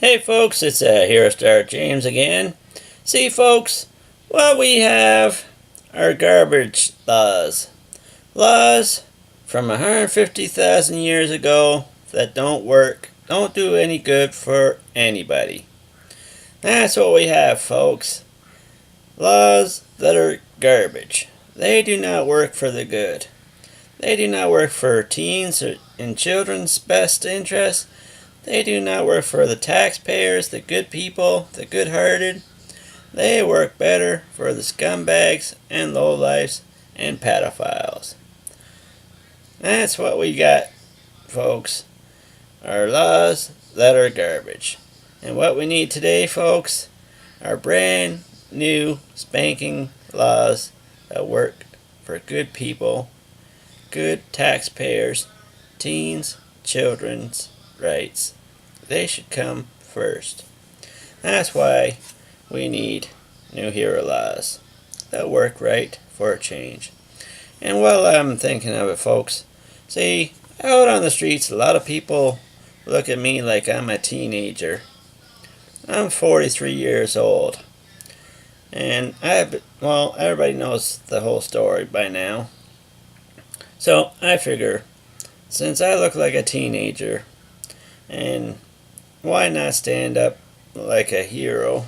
Hey folks, it's HEROSTARJAMES again. See folks, what we have are garbage laws. Laws from 150,000 years ago that don't work, don't do any good for anybody. That's what we have, folks. Laws that are garbage. They do not work for the good. They do not work for teens and children's best interests. They do not work for the taxpayers, the good people, the good-hearted. They work better for the scumbags and lowlifes and pedophiles. That's what we got, folks. Our laws that are garbage. And what we need today, folks, are brand new spanking laws that work for good people, good taxpayers, teens, children's rights. They should come first. That's why we need new hero laws that work right for a change. And while I'm thinking of it, folks, see, out on the streets, a lot of people look at me like I'm a teenager. I'm 43 years old. And everybody knows the whole story by now. So I figure, since I look like a teenager, and why not stand up like a hero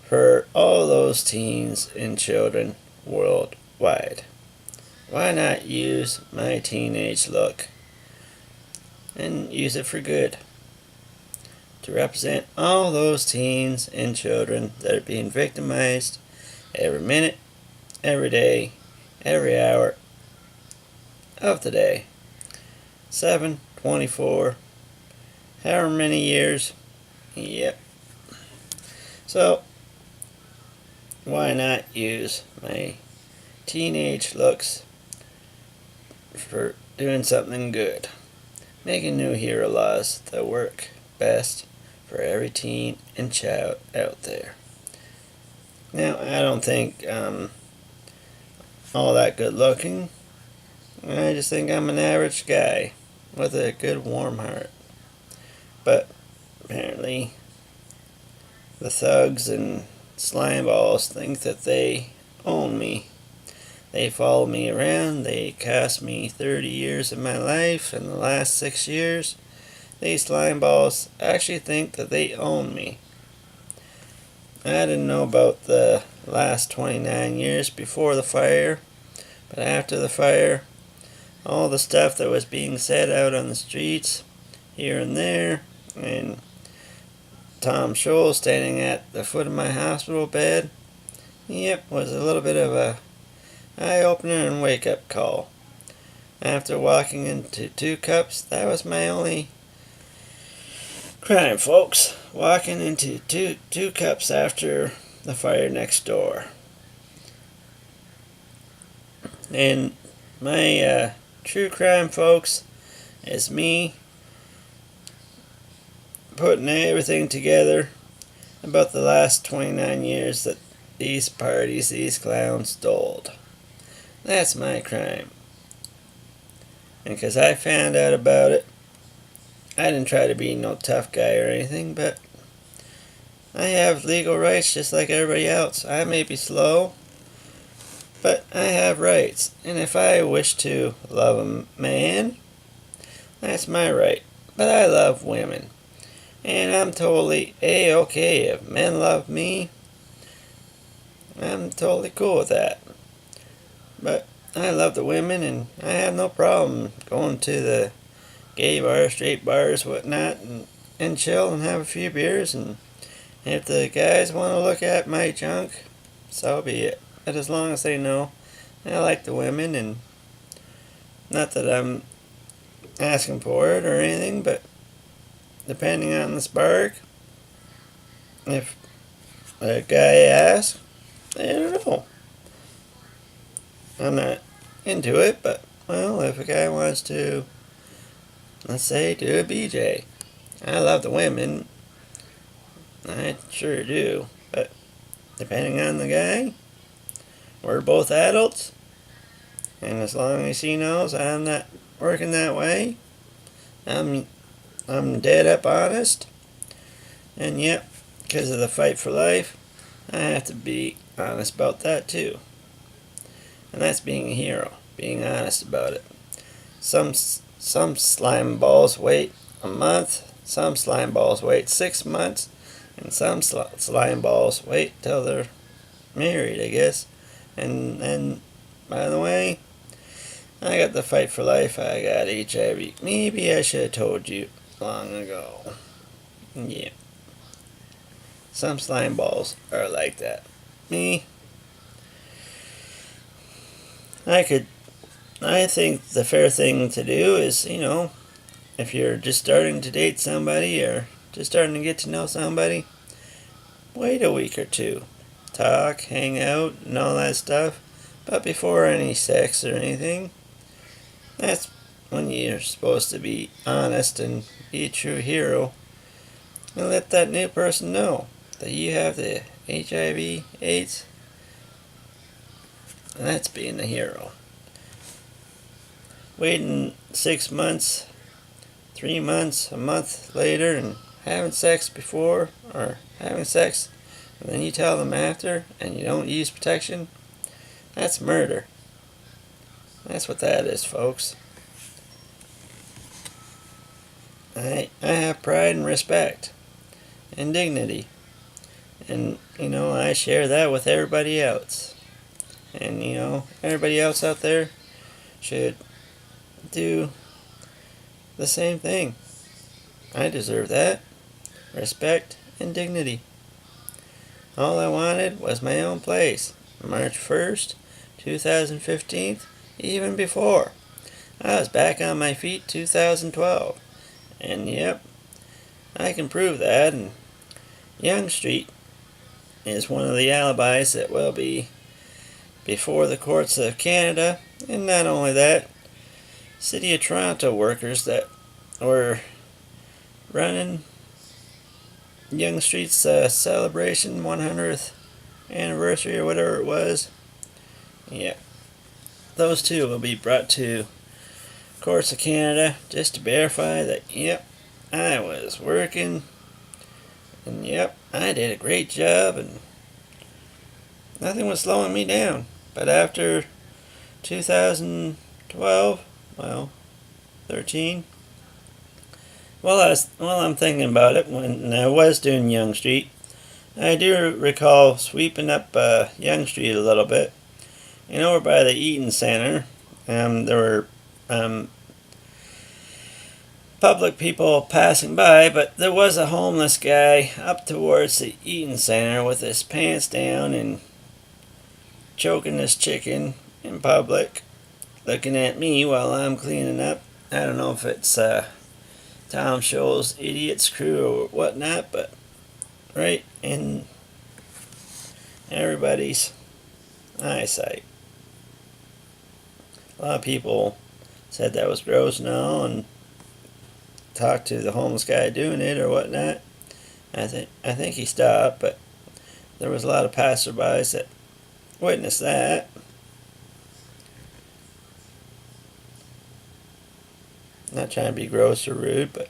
for all those teens and children worldwide? Why not use my teenage look and use it for good? To represent all those teens and children that are being victimized every minute, every day, every hour of the day. 7/24, however many years. Yep. So, why not use my teenage looks for doing something good? Making new hero laws that work best for every teen and child out there. Now, I don't think I'm all that good looking. I just think I'm an average guy with a good warm heart. But apparently the thugs and slime balls think that they own me. They follow me around. They cost me 30 years of my life. In the last 6 years, these slime balls actually think that they own me. I didn't know about the last 29 years before the fire, but after the fire, all the stuff that was being said out on the streets, here and there, and Tom Scholl standing at the foot of my hospital bed, yep, was a little bit of a eye-opener and wake-up call. After walking into 2 cups, that was my only crime, folks. Walking into two cups after the fire next door. And my true crime, folks, is me putting everything together about the last 29 years that these parties, these clowns stole. That's my crime. And because I found out about it, I didn't try to be no tough guy or anything, but I have legal rights just like everybody else. I may be slow, but I have rights. And if I wish to love a man, that's my right. But I love women. And I'm totally A-okay if men love me. I'm totally cool with that. But I love the women, and I have no problem going to the gay bars, straight bars, whatnot, and chill and have a few beers. And if the guys want to look at my junk, so be it. But as long as they know I like the women, and not that I'm asking for it or anything, but depending on the spark, if a guy asks, I don't know. I'm not into it, but, well, if a guy wants to, let's say, do a BJ. I love the women. I sure do. But depending on the guy, we're both adults. And as long as he knows I'm not working that way, I'm dead up honest. And yep, because of the fight for life, I have to be honest about that too. And that's being a hero, being honest about it. Some slime balls wait a month, some slime balls wait 6 months, and some slime balls wait till they're married, I guess. And by the way, I got the fight for life. I got HIV. Maybe I should have told you long ago. Yeah. Some slime balls are like that. Me, I think the fair thing to do is, if you're just starting to date somebody or just starting to get to know somebody, wait a week or two. Talk, hang out, and all that stuff. But before any sex or anything, that's when you're supposed to be honest and be a true hero and let that new person know that you have the HIV, AIDS, and that's being a hero. Waiting 6 months, 3 months, a month later, and having sex before, or having sex, and then you tell them after, and you don't use protection, that's murder. That's what that is, folks. I have pride and respect and dignity. And, I share that with everybody else. And, everybody else out there should do the same thing. I deserve that. Respect and dignity. All I wanted was my own place. March 1st, 2015, even before. I was back on my feet 2012. And yep, I can prove that. And Yonge Street is one of the alibis that will be before the courts of Canada. And not only that, City of Toronto workers that were running Yonge Street's celebration 100th anniversary or whatever it was. Yeah, those two will be brought to courts of Canada just to verify that, yep, I was working, and yep, I did a great job, and nothing was slowing me down. But after 2012, 13, while I'm thinking about it, when I was doing Yonge Street, I do recall sweeping up Yonge Street a little bit. Over by the Eaton Center, there were public people passing by, but there was a homeless guy up towards the Eaton Center with his pants down and choking his chicken in public, looking at me while I'm cleaning up. I don't know if it's Tom Scholl's Idiots Crew or whatnot, but right in everybody's eyesight. A lot of people said that was gross now and talked to the homeless guy doing it or whatnot. I think he stopped, but there was a lot of passerbys that witnessed that. Not trying to be gross or rude, but